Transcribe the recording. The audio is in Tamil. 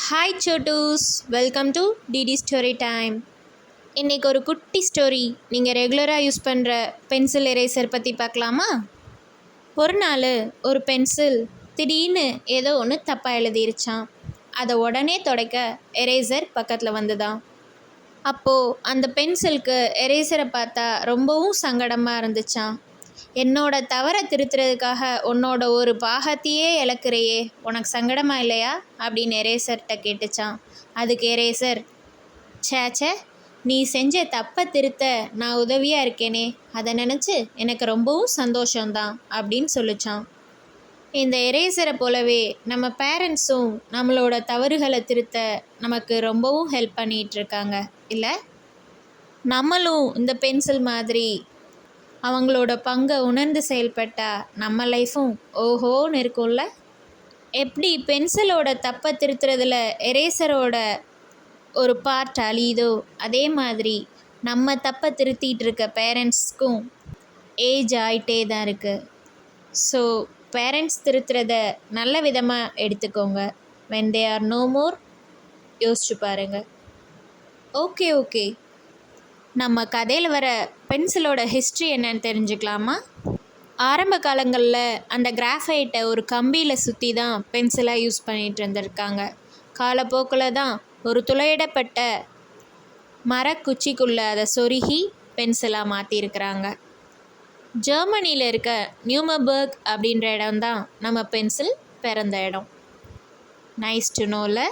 ஹாய் சோட்டூஸ், welcome to DD story time. இன்றைக்கி ஒரு குட்டி ஸ்டோரி. நீங்கள் ரெகுலராக யூஸ் பண்ணுற பென்சில் எரேசர் பற்றி பார்க்கலாமா? ஒரு நாள் ஒரு பென்சில் திடீர்னு ஏதோ ஒன்று தப்பாக எழுதிருச்சான். அதை உடனே துடைக்க எரேசர் பக்கத்தில் வந்துதான். அப்போது அந்த பென்சிலுக்கு எரேசரை பார்த்தா ரொம்பவும் சங்கடமாக இருந்துச்சான். என்னோட தவறை திருத்துறதுக்காக உன்னோட ஒரு பாகத்தையே இழக்கிறையே, உனக்கு சங்கடமா இல்லையா அப்படின்னு எரேசர்கிட்ட கேட்டுச்சான். அதுக்கு எரேசர், சேச்சே, நீ செஞ்ச தப்பை திருத்த நான் உதவியாக இருக்கேனே, அதை நினச்சி எனக்கு ரொம்பவும் சந்தோஷம்தான் அப்படின்னு சொல்லிச்சான். இந்த எரேசரை போலவே நம்ம பேரண்ட்ஸும் நம்மளோட தவறுகளை திருத்த நமக்கு ரொம்பவும் ஹெல்ப் பண்ணிகிட்ருக்காங்க இல்லை? நம்மளும் இந்த பென்சில் மாதிரி அவங்களோட பங்கை உணர்ந்து செயல்பட்டால் நம்ம லைஃப்பும் ஓஹோன்னு இருக்கும்ல. எப்படி பென்சிலோட தப்பை திருத்துறதுல எரேசரோட ஒரு பார்ட் அழியுதோ, அதே மாதிரி நம்ம தப்பை திருத்திட்டு இருக்க பேரண்ட்ஸ்க்கும் ஏஜ் ஆகிட்டே தான் இருக்குது. ஸோ பேரண்ட்ஸ் திருத்துறத நல்ல விதமாக எடுத்துக்கோங்க. when they are no more, யோசிச்சு பாருங்கள். ஓகே, நம்ம கதையில் வர பென்சிலோட ஹிஸ்ட்ரி என்னன்னு தெரிஞ்சுக்கலாமா? ஆரம்ப காலங்களில் அந்த கிராஃபைட்டை ஒரு கம்பியில் சுற்றி தான் பென்சிலாக யூஸ் பண்ணிகிட்டு இருந்திருக்காங்க. காலப்போக்கில் தான் ஒரு துளையிடப்பட்ட மரக்குச்சிக்குள்ளே அதை சொருகி பென்சிலாக மாற்றிருக்கிறாங்க. ஜெர்மனியில் இருக்க நியூமபர்க் அப்படின்ற இடம் தான் நம்ம பென்சில் பிறந்த இடம். Nice to நோல.